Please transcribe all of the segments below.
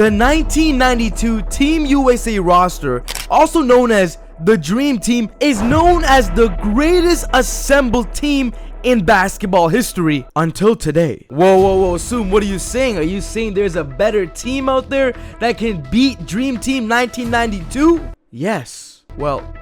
The 1992 Team USA roster, also known as the Dream Team, is known as the greatest assembled team in basketball history until today. Whoa, Soom, what are you saying? Are you saying there's a better team out there that can beat Dream Team 1992? Yes. Well,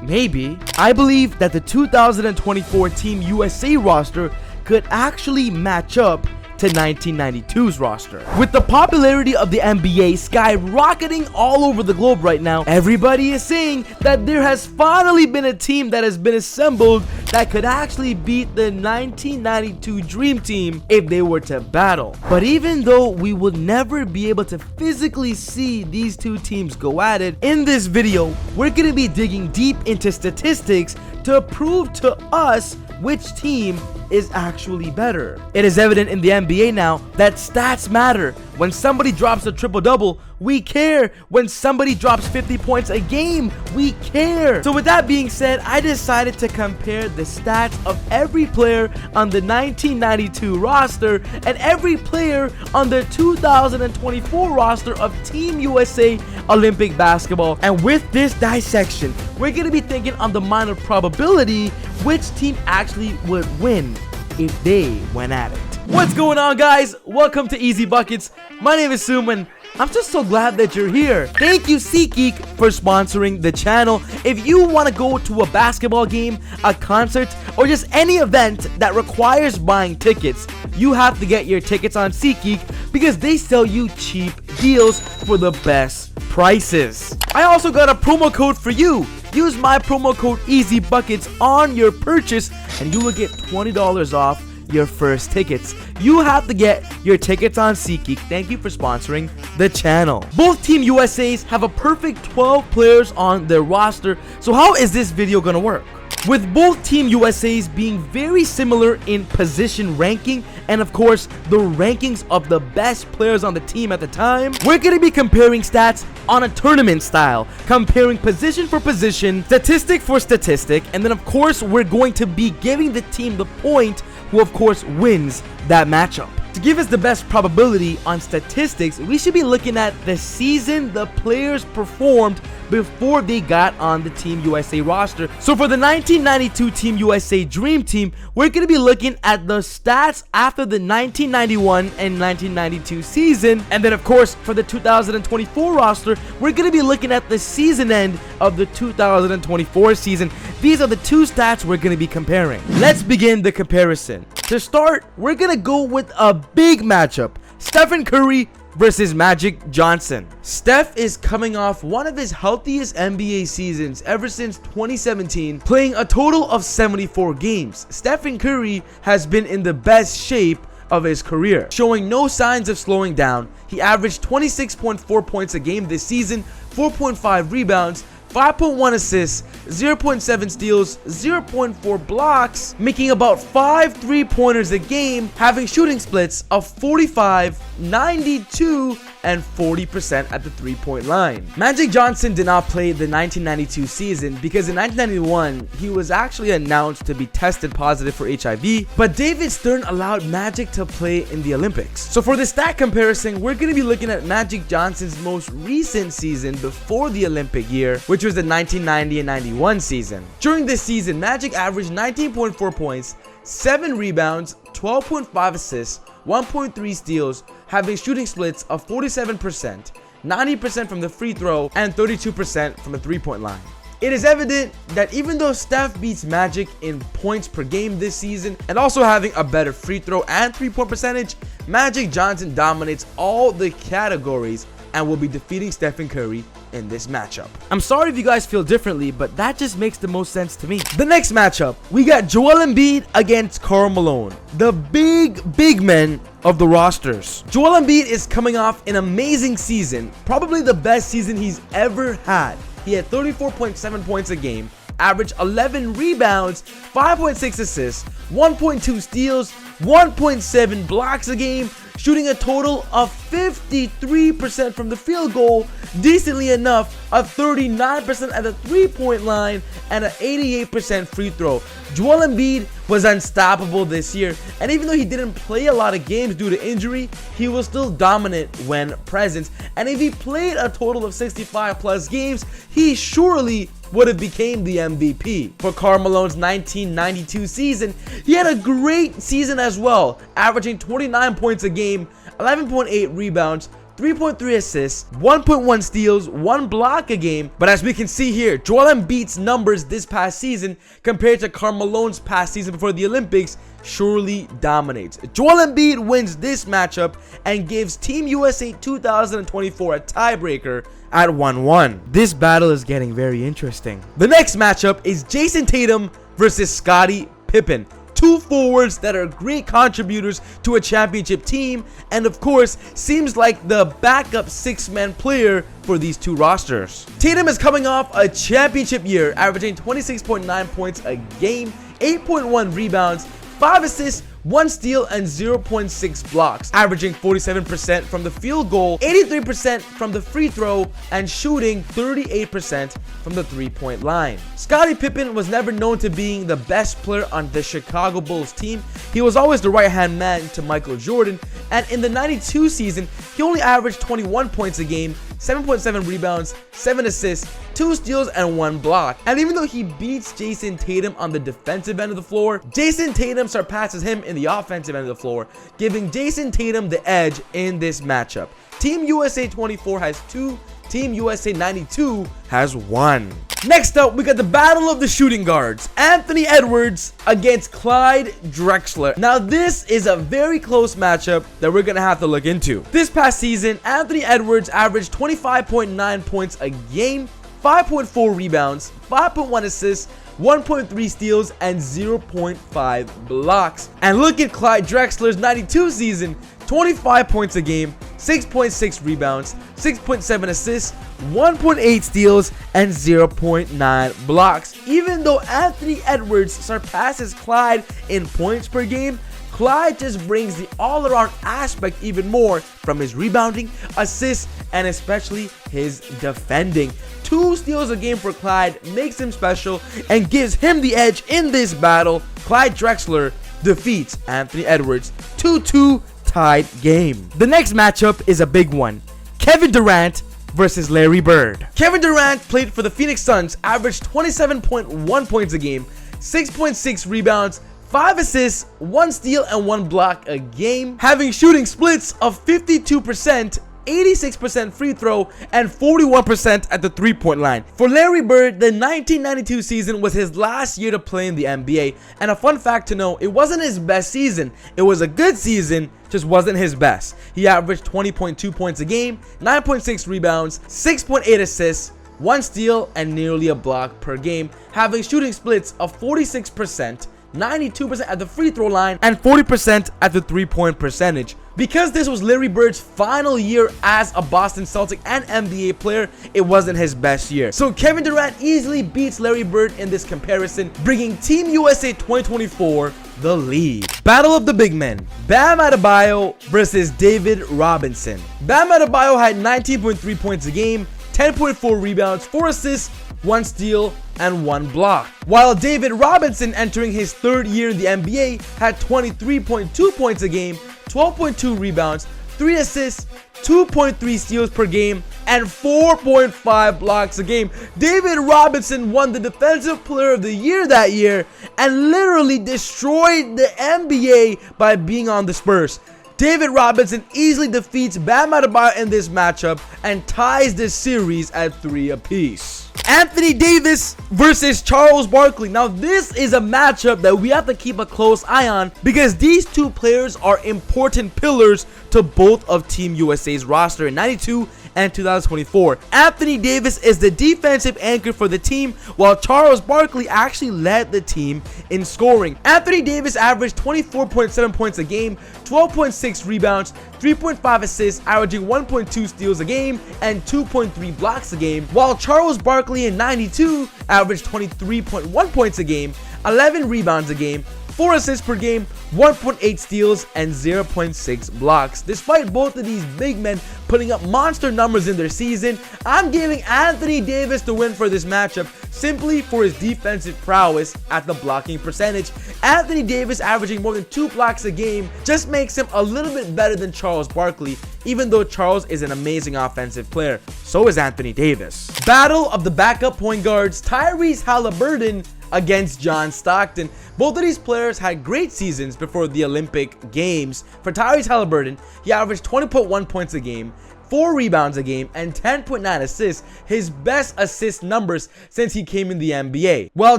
maybe. I believe that the 2024 Team USA roster could actually match up to 1992's roster. With the popularity of the NBA skyrocketing all over the globe right now, everybody is saying that there has finally been a team that has been assembled that could actually beat the 1992 Dream Team if they were to battle. But even though we would never be able to physically see these two teams go at it, in this video, we're going to be digging deep into statistics to prove to us which team is actually better. It is evident in the NBA now that stats matter. When somebody drops a triple-double, we care. When somebody drops 50 points a game, we care. So with that being said, I decided to compare the stats of every player on the 1992 roster and every player on the 2024 roster of Team USA Olympic basketball. And with this dissection, we're going to be thinking on the minor probability which team actually would win if they went at it. What's going on, guys? Welcome to Easy Buckets. My name is Soom, and I'm just so glad that you're here. Thank you, SeatGeek, for sponsoring the channel. If you want to go to a basketball game, a concert, or just any event that requires buying tickets, you have to get your tickets on SeatGeek because they sell you cheap deals for the best prices. I also got a promo code for you. Use my promo code EasyBuckets on your purchase and you will get $20 off your first tickets. You have to get your tickets on SeatGeek. Thank you for sponsoring the channel. Both Team USAs have a perfect 12 players on their roster. So how is this video gonna work? With both Team USAs being very similar in position ranking and of course the rankings of the best players on the team at the time, we're going to be comparing stats on a tournament style, comparing position for position, statistic for statistic, and then of course we're going to be giving the team the point who of course wins that matchup. To give us the best probability on statistics, we should be looking at the season the players performed before they got on the Team USA roster. So for the 1992 Team USA Dream Team, we're going to be looking at the stats after the 1991 and 1992 season. And then of course, for the 2024 roster, we're going to be looking at the season end of the 2024 season. These are the two stats we're going to be comparing. Let's begin the comparison. To start, we're going to go with a big matchup. Stephen Curry versus Magic Johnson. Steph is coming off one of his healthiest NBA seasons ever since 2017, playing a total of 74 games. Stephen Curry has been in the best shape of his career, showing no signs of slowing down. He averaged 26.4 points a game this season, 4.5 rebounds, 5.1 assists, 0.7 steals, 0.4 blocks, making about 5 3-pointers a game, having shooting splits of 45, 92, and 40% at the 3-point line. Magic Johnson did not play the 1992 season because in 1991, he was actually announced to be tested positive for HIV, but David Stern allowed Magic to play in the Olympics. So for the stat comparison, we're going to be looking at Magic Johnson's most recent season before the Olympic year, which was the 1990 and 91 season. During this season, Magic averaged 19.4 points, 7 rebounds, 12.5 assists, 1.3 steals, having shooting splits of 47%, 90% from the free throw, and 32% from the 3-point line. It is evident that even though Steph beats Magic in points per game this season and also having a better free throw and 3-point percentage, Magic Johnson dominates all the categories and will be defeating Stephen Curry in this matchup. I'm sorry if you guys feel differently, but that just makes the most sense to me. The next matchup, we got Joel Embiid against Karl Malone, the big men of the rosters. Joel Embiid is coming off an amazing season, probably the best season he's ever had. He had 34.7 points a game, averaged 11 rebounds, 5.6 assists, 1.2 steals, 1.7 blocks a game, shooting a total of 53% from the field goal, decently enough, a 39% at the three-point line, and an 88% free throw. Joel Embiid was unstoppable this year, and even though he didn't play a lot of games due to injury, he was still dominant when present, and if he played a total of 65 plus games, he surely would have became the MVP. For Karl Malone's 1992 season, he had a great season as well, averaging 29 points a game, 11.8 rebounds, 3.3 assists, 1.1 steals, 1 block a game. But as we can see here, Joel Embiid's numbers this past season compared to Karl Malone's past season before the Olympics surely dominates. Joel Embiid wins this matchup and gives Team USA 2024 a tiebreaker at 1-1. This battle is getting very interesting. The next matchup is Jason Tatum versus Scottie Pippen. Two forwards that are great contributors to a championship team, and of course seems like the backup six-man player for these two rosters. Tatum is coming off a championship year, averaging 26.9 points a game, 8.1 rebounds, 5 assists, 1 steal, and 0.6 blocks, averaging 47% from the field goal, 83% from the free throw, and shooting 38% from the three-point line. Scottie Pippen was never known to being the best player on the Chicago Bulls team. He was always the right-hand man to Michael Jordan, and in the 92 season, he only averaged 21 points a game, 7.7 rebounds, 7 assists, 2 steals, and 1 block. And even though he beats Jason Tatum on the defensive end of the floor, Jason Tatum surpasses him in the offensive end of the floor, giving Jason Tatum the edge in this matchup. Team USA 24 has 2, Team USA 92 has 1. Next up, we got the battle of the shooting guards. Anthony Edwards against Clyde Drexler. Now, this is a very close matchup that we're going to have to look into. This past season, Anthony Edwards averaged 25.9 points a game, 5.4 rebounds, 5.1 assists, 1.3 steals, and 0.5 blocks. And look at Clyde Drexler's 92 season, 25 points a game, 6.6 rebounds, 6.7 assists, 1.8 steals, and 0.9 blocks. Even though Anthony Edwards surpasses Clyde in points per game, Clyde just brings the all-around aspect even more from his rebounding, assists, and especially his defending. 2 steals a game for Clyde makes him special and gives him the edge in this battle. Clyde Drexler defeats Anthony Edwards. 2-2 tied game. The next matchup is a big one. Kevin Durant versus Larry Bird. Kevin Durant played for the Phoenix Suns, averaged 27.1 points a game, 6.6 rebounds, 5 assists, 1 steal, and 1 block a game, having shooting splits of 52%, 86% free throw, and 41% at the three-point line. For Larry Bird, the 1992 season was his last year to play in the NBA, and a fun fact to know, it wasn't his best season. It was a good season, just wasn't his best. He averaged 20.2 points a game, 9.6 rebounds, 6.8 assists, 1 steal, and nearly a block per game, having shooting splits of 46%, 92% at the free throw line, and 40% at the three-point percentage. Because this was Larry Bird's final year as a Boston Celtic and NBA player, it wasn't his best year. So Kevin Durant easily beats Larry Bird in this comparison, bringing Team USA 2024 the lead. Battle of the big men. Bam Adebayo versus David Robinson. Bam Adebayo had 19.3 points a game, 10.4 rebounds, 4 assists, 1 steal, and 1 block. While David Robinson, entering his 3rd year in the NBA, had 23.2 points a game, 12.2 rebounds, 3 assists, 2.3 steals per game, and 4.5 blocks a game. David Robinson won the Defensive Player of the Year that year and literally destroyed the NBA by being on the Spurs. David Robinson easily defeats Bam Adebayo in this matchup and ties this series at 3 apiece. Anthony Davis versus Charles Barkley. Now this is a matchup that we have to keep a close eye on because these two players are important pillars to both of Team USA's roster in 92 and 2024. Anthony Davis is the defensive anchor for the team, while Charles Barkley actually led the team in scoring. Anthony Davis averaged 24.7 points a game, 12.6 rebounds, 3.5 assists, averaging 1.2 steals a game and 2.3 blocks a game, while Charles Barkley in 92 averaged 23.1 points a game, 11 rebounds a game, 4 assists per game, 1.8 steals, and 0.6 blocks. Despite both of these big men putting up monster numbers in their season, I'm giving Anthony Davis the win for this matchup simply for his defensive prowess at the blocking percentage. Anthony Davis averaging more than 2 blocks a game just makes him a little bit better than Charles Barkley, even though Charles is an amazing offensive player. So is Anthony Davis. Battle of the backup point guards, Tyrese Haliburton against John Stockton. Both of these players had great seasons before the Olympic Games. For Tyrese Haliburton, he averaged 20.1 points a game, 4 rebounds a game, and 10.9 assists, his best assist numbers since he came in the NBA. While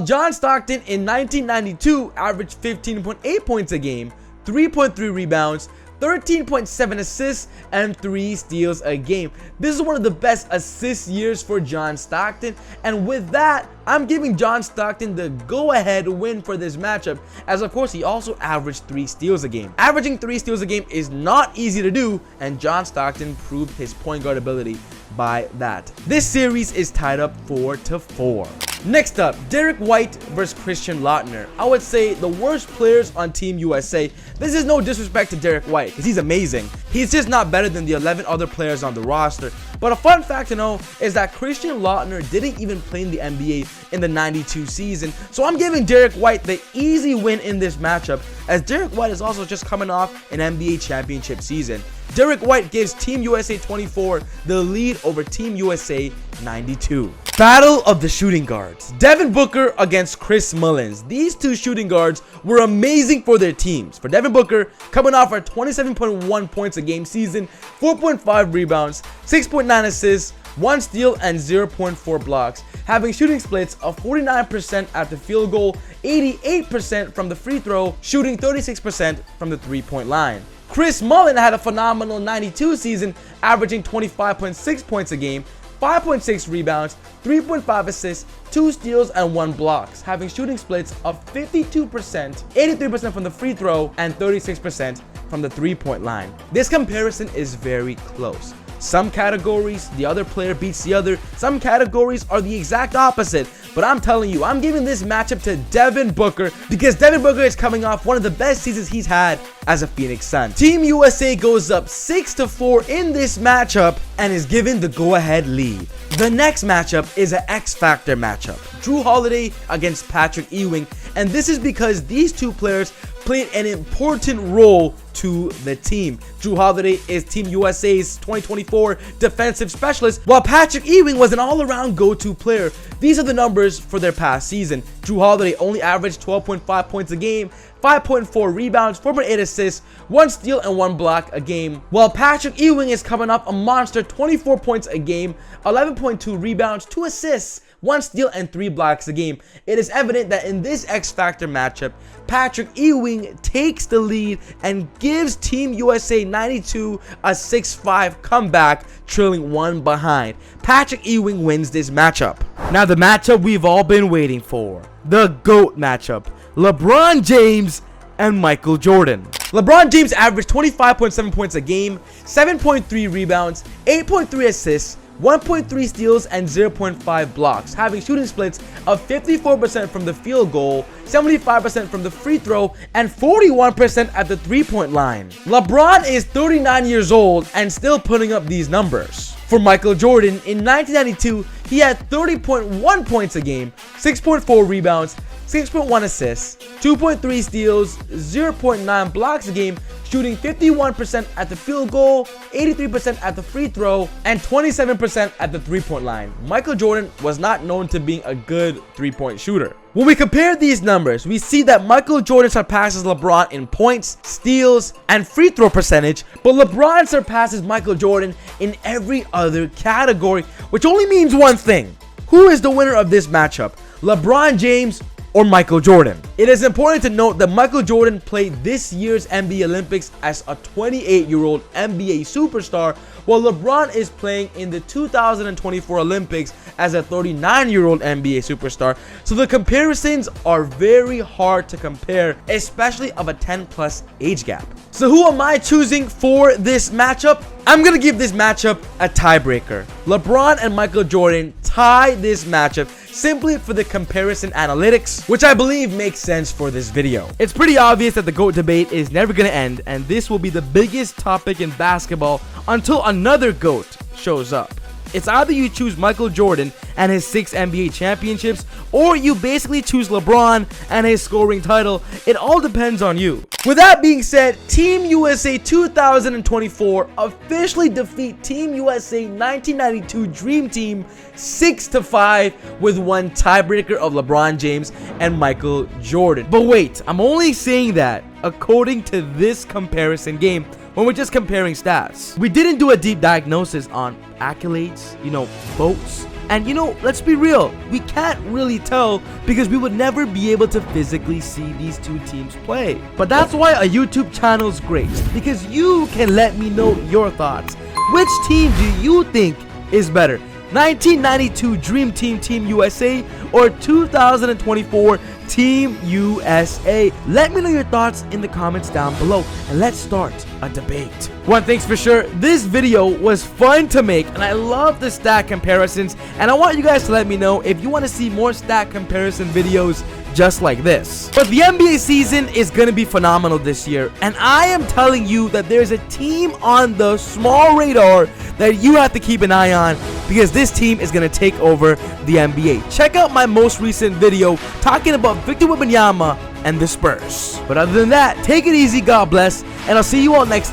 John Stockton in 1992 averaged 15.8 points a game, 3.3 rebounds, 13.7 assists, and 3 steals a game. This is one of the best assist years for John Stockton, and with that, I'm giving John Stockton the go-ahead win for this matchup, as of course he also averaged 3 steals a game. Averaging 3 steals a game is not easy to do, and John Stockton proved his point guard ability by that. This series is tied up 4-4. Next up, Derek White versus Christian Laettner. I would say the worst players on Team USA. This is no disrespect to Derek White, because he's amazing. He's just not better than the 11 other players on the roster. But a fun fact to know is that Christian Laettner didn't even play in the NBA in the 92 season. So I'm giving Derek White the easy win in this matchup, as Derek White is also just coming off an NBA championship season. Derek White gives Team USA 24 the lead over Team USA 92. Battle of the shooting guards, Devin Booker against Chris Mullins. These two shooting guards were amazing for their teams. For Devin Booker, coming off a 27.1 points a game season, 4.5 rebounds, 6.9 assists, 1 steal, and 0.4 blocks, having shooting splits of 49% at the field goal, 88% from the free throw, shooting 36% from the three-point line. Chris Mullin had a phenomenal 92 season, averaging 25.6 points a game, 5.6 rebounds, 3.5 assists, 2 steals, and 1 blocks, having shooting splits of 52%, 83% from the free throw, and 36% from the three-point line. This comparison is very close. Some categories, the other player beats the other. Some categories are the exact opposite. But I'm telling you, I'm giving this matchup to Devin Booker, because Devin Booker is coming off one of the best seasons he's had as a Phoenix Sun. Team USA goes up 6-4 in this matchup and is given the go-ahead lead. The next matchup is an X-Factor matchup, Jrue Holiday against Patrick Ewing, and this is because these two players played an important role to the team. Jrue Holiday is Team USA's 2024 defensive specialist, while Patrick Ewing was an all-around go-to player. These are the numbers for their past season. Jrue Holiday only averaged 12.5 points a game, 5.4 rebounds, 4.8 assists, 1 steal, and 1 block a game, while Patrick Ewing is coming up a monster 24 points a game, 11.2 rebounds, 2 assists, 1 steal, and 3 blocks a game. It is evident that in this X-Factor matchup, Patrick Ewing takes the lead and gives Team USA 92 a 6-5 comeback, trailing 1 behind. Patrick Ewing wins this matchup. Now the matchup we've all been waiting for, the GOAT matchup, LeBron James and Michael Jordan. LeBron James averaged 25.7 points a game, 7.3 rebounds, 8.3 assists, 1.3 steals, and 0.5 blocks, having shooting splits of 54% from the field goal, 75% from the free throw, and 41% at the three-point line. LeBron is 39 years old and still putting up these numbers. For Michael Jordan, in 1992, he had 30.1 points a game, 6.4 rebounds, 6.1 assists, 2.3 steals, 0.9 blocks a game, shooting 51% at the field goal, 83% at the free throw, and 27% at the three-point line. Michael Jordan was not known to being a good three-point shooter. When we compare these numbers, we see that Michael Jordan surpasses LeBron in points, steals, and free throw percentage, but LeBron surpasses Michael Jordan in every other category, which only means one thing. Who is the winner of this matchup? LeBron James or Michael Jordan? It is important to note that Michael Jordan played this year's NBA Olympics as a 28-year-old NBA superstar, while LeBron is playing in the 2024 Olympics as a 39-year-old NBA superstar. So the comparisons are very hard to compare, especially of a 10+ age gap. So who am I choosing for this matchup? I'm gonna give this matchup a tiebreaker. LeBron and Michael Jordan tie this matchup simply for the comparison analytics, which I believe makes sense for this video. It's pretty obvious that the GOAT debate is never gonna end, and this will be the biggest topic in basketball until another GOAT shows up. It's either you choose Michael Jordan and his 6 NBA championships, or you basically choose LeBron and his scoring title. It all depends on you. With that being said, Team USA 2024 officially defeat Team USA 1992 Dream Team 6-5 with one tiebreaker of LeBron James and Michael Jordan. But wait, I'm only saying that according to this comparison game when we're just comparing stats. We didn't do a deep diagnosis on accolades, votes. And let's be real, we can't really tell because we would never be able to physically see these two teams play. But that's why a YouTube channel is great, because you can let me know your thoughts. Which team do you think is better? 1992 Dream Team Team USA or 2024 Team USA? Let me know your thoughts in the comments down below, and let's start a debate. One thing's for sure, this video was fun to make, and I love the stat comparisons, and I want you guys to let me know if you want to see more stat comparison videos just like this. But the NBA season is going to be phenomenal this year, and I am telling you that there's a team on the small radar that you have to keep an eye on, because this team is going to take over the NBA. Check out my most recent video talking about Victor Wembanyama and the Spurs. But other than that, take it easy, God bless, and I'll see you all next time.